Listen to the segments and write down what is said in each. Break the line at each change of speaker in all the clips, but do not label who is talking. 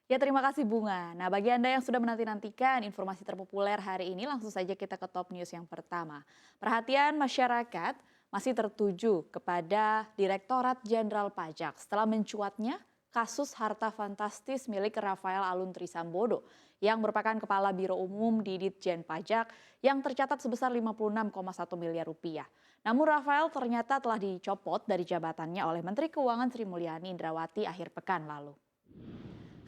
Ya, terima kasih Bunga. Nah, bagi Anda yang sudah menanti-nantikan informasi terpopuler hari ini, langsung saja kita ke top news yang pertama. Perhatian masyarakat masih tertuju kepada Direktorat Jenderal Pajak setelah mencuatnya kasus harta fantastis milik Rafael Alun Trisambodo yang merupakan Kepala Biro Umum di Ditjen Pajak yang tercatat sebesar 56,1 miliar rupiah. Namun Rafael ternyata telah dicopot dari jabatannya oleh Menteri Keuangan Sri Mulyani Indrawati akhir pekan lalu.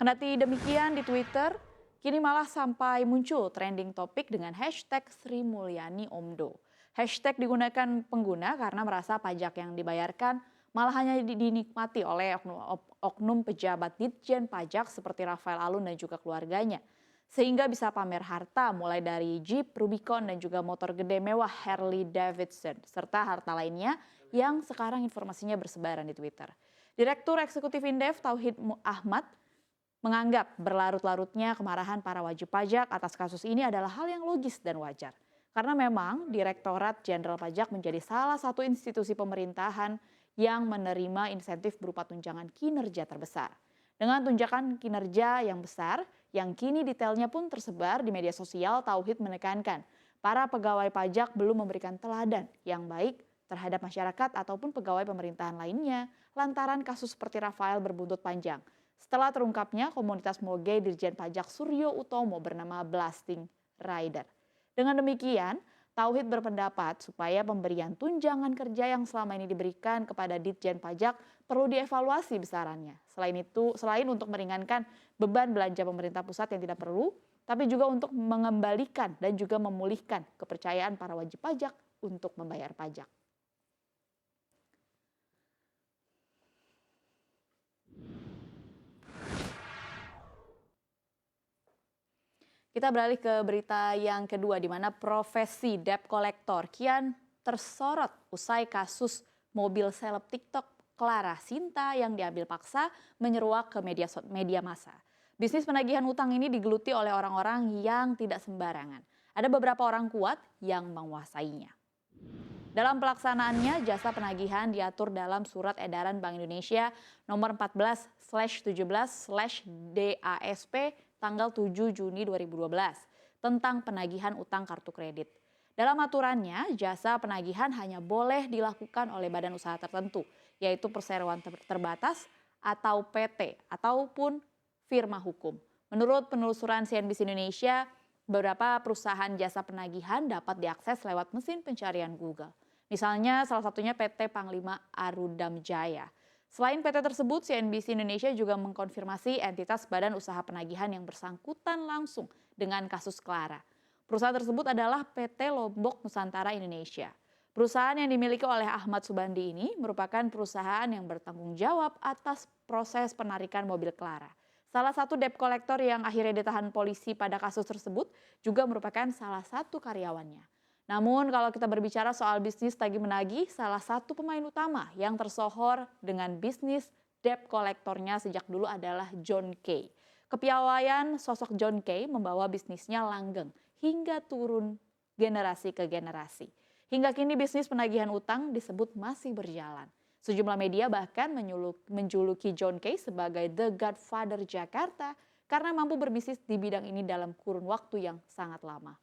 Kendati demikian di Twitter, kini malah sampai muncul trending topik dengan hashtag Sri Mulyani Omdo. Hashtag digunakan pengguna karena merasa pajak yang dibayarkan malah hanya dinikmati oleh oknum pejabat Ditjen Pajak seperti Rafael Alun dan juga keluarganya. Sehingga bisa pamer harta mulai dari Jeep, Rubicon dan juga motor gede mewah Harley Davidson serta harta lainnya yang sekarang informasinya bersebaran di Twitter. Direktur Eksekutif Indef Tauhid Ahmad menganggap berlarut-larutnya kemarahan para wajib pajak atas kasus ini adalah hal yang logis dan wajar. Karena memang Direktorat Jenderal Pajak menjadi salah satu institusi pemerintahan yang menerima insentif berupa tunjangan kinerja terbesar. Dengan tunjangan kinerja yang besar, yang kini detailnya pun tersebar di media sosial, Tauhid menekankan para pegawai pajak belum memberikan teladan yang baik terhadap masyarakat ataupun pegawai pemerintahan lainnya lantaran kasus seperti Rafael berbuntut panjang. Setelah terungkapnya komunitas moge Dirjen Pajak Suryo Utomo bernama Blasting Rider. Dengan demikian, Tauhid berpendapat supaya pemberian tunjangan kerja yang selama ini diberikan kepada Ditjen Pajak perlu dievaluasi besarannya. Selain untuk meringankan beban belanja pemerintah pusat yang tidak perlu, tapi juga untuk mengembalikan dan juga memulihkan kepercayaan para wajib pajak untuk membayar pajak. Kita beralih ke berita yang kedua di mana profesi debt collector kian tersorot usai kasus mobil seleb TikTok Clara Sinta yang diambil paksa menyeruak ke media massa. Bisnis penagihan utang ini digeluti oleh orang-orang yang tidak sembarangan. Ada beberapa orang kuat yang menguasainya. Dalam pelaksanaannya, jasa penagihan diatur dalam Surat Edaran Bank Indonesia nomor 14/17/DASP tanggal 7 Juni 2012 tentang penagihan utang kartu kredit. Dalam aturannya, jasa penagihan hanya boleh dilakukan oleh badan usaha tertentu, yaitu perseroan terbatas atau PT ataupun firma hukum. Menurut penelusuran CNBC Indonesia, beberapa perusahaan jasa penagihan dapat diakses lewat mesin pencarian Google. Misalnya salah satunya PT Panglima Arudam Jaya. Selain PT tersebut, CNBC Indonesia juga mengkonfirmasi entitas badan usaha penagihan yang bersangkutan langsung dengan kasus Clara. Perusahaan tersebut adalah PT Lombok Nusantara Indonesia. Perusahaan yang dimiliki oleh Ahmad Subandi ini merupakan perusahaan yang bertanggung jawab atas proses penarikan mobil Clara. Salah satu debt collector yang akhirnya ditahan polisi pada kasus tersebut juga merupakan salah satu karyawannya. Namun kalau kita berbicara soal bisnis tagih-menagih, salah satu pemain utama yang tersohor dengan bisnis debt collectornya sejak dulu adalah John Kay. Kepiawaian sosok John Kay membawa bisnisnya langgeng hingga turun generasi ke generasi. Hingga kini bisnis penagihan utang disebut masih berjalan. Sejumlah media bahkan menjuluki John Kay sebagai The Godfather Jakarta karena mampu berbisnis di bidang ini dalam kurun waktu yang sangat lama.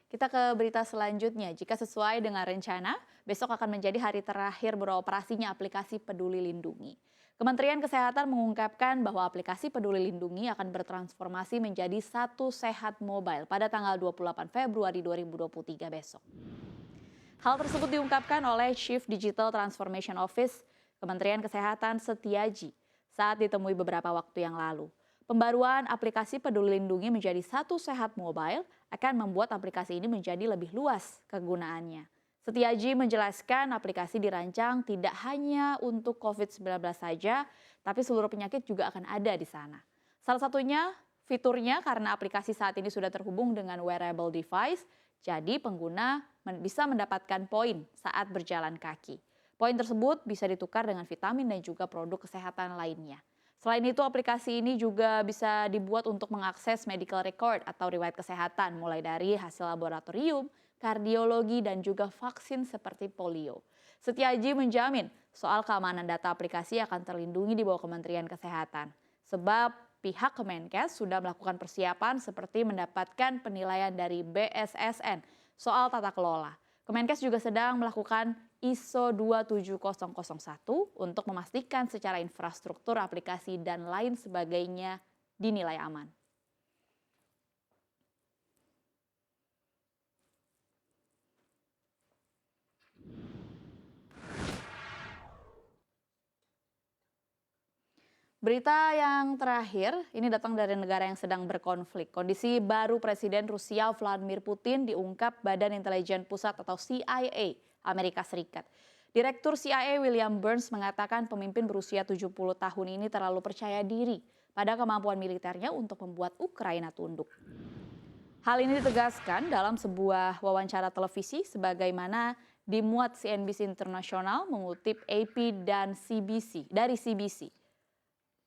Kita ke berita selanjutnya. Jika sesuai dengan rencana, besok akan menjadi hari terakhir beroperasinya aplikasi Peduli Lindungi. Kementerian Kesehatan mengungkapkan bahwa aplikasi Peduli Lindungi akan bertransformasi menjadi Satu Sehat Mobile pada tanggal 28 Februari 2023 besok. Hal tersebut diungkapkan oleh Chief Digital Transformation Office Kementerian Kesehatan Setiaji saat ditemui beberapa waktu yang lalu. Pembaruan aplikasi Peduli Lindungi menjadi Satu Sehat Mobile akan membuat aplikasi ini menjadi lebih luas kegunaannya. Setiaji menjelaskan aplikasi dirancang tidak hanya untuk COVID-19 saja, tapi seluruh penyakit juga akan ada di sana. Salah satunya fiturnya karena aplikasi saat ini sudah terhubung dengan wearable device, jadi pengguna bisa mendapatkan poin saat berjalan kaki. Poin tersebut bisa ditukar dengan vitamin dan juga produk kesehatan lainnya. Selain itu, aplikasi ini juga bisa dibuat untuk mengakses medical record atau riwayat kesehatan, mulai dari hasil laboratorium, kardiologi, dan juga vaksin seperti polio. Setiaji menjamin soal keamanan data aplikasi akan terlindungi di bawah Kementerian Kesehatan. Sebab pihak Kemenkes sudah melakukan persiapan seperti mendapatkan penilaian dari BSSN soal tata kelola. Kemenkes juga sedang melakukan ISO 27001 untuk memastikan secara infrastruktur, aplikasi, dan lain sebagainya dinilai aman. Berita yang terakhir, ini datang dari negara yang sedang berkonflik. Kondisi baru Presiden Rusia Vladimir Putin diungkap Badan Intelijen Pusat atau CIA Amerika Serikat. Direktur CIA William Burns mengatakan pemimpin berusia 70 tahun ini terlalu percaya diri pada kemampuan militernya untuk membuat Ukraina tunduk. Hal ini ditegaskan dalam sebuah wawancara televisi sebagaimana dimuat CNBC International mengutip AP dan CBC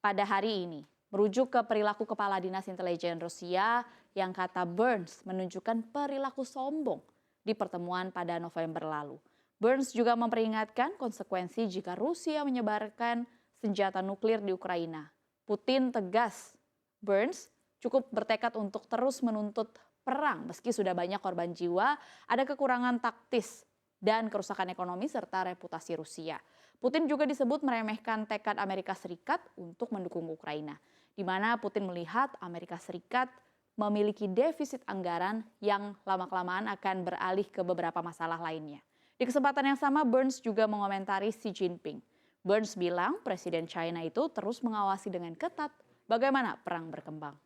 pada hari ini, merujuk ke perilaku Kepala Dinas Intelijen Rusia yang kata Burns menunjukkan perilaku sombong di pertemuan pada November lalu. Burns juga memperingatkan konsekuensi jika Rusia menyebarkan senjata nuklir di Ukraina. Putin tegas, Burns cukup bertekad untuk terus menuntut perang meski sudah banyak korban jiwa, ada kekurangan taktis dan kerusakan ekonomi serta reputasi Rusia. Putin juga disebut meremehkan tekad Amerika Serikat untuk mendukung Ukraina, di mana Putin melihat Amerika Serikat memiliki defisit anggaran yang lama-kelamaan akan beralih ke beberapa masalah lainnya. Di kesempatan yang sama, Burns juga mengomentari Xi Jinping. Burns bilang Presiden China itu terus mengawasi dengan ketat bagaimana perang berkembang.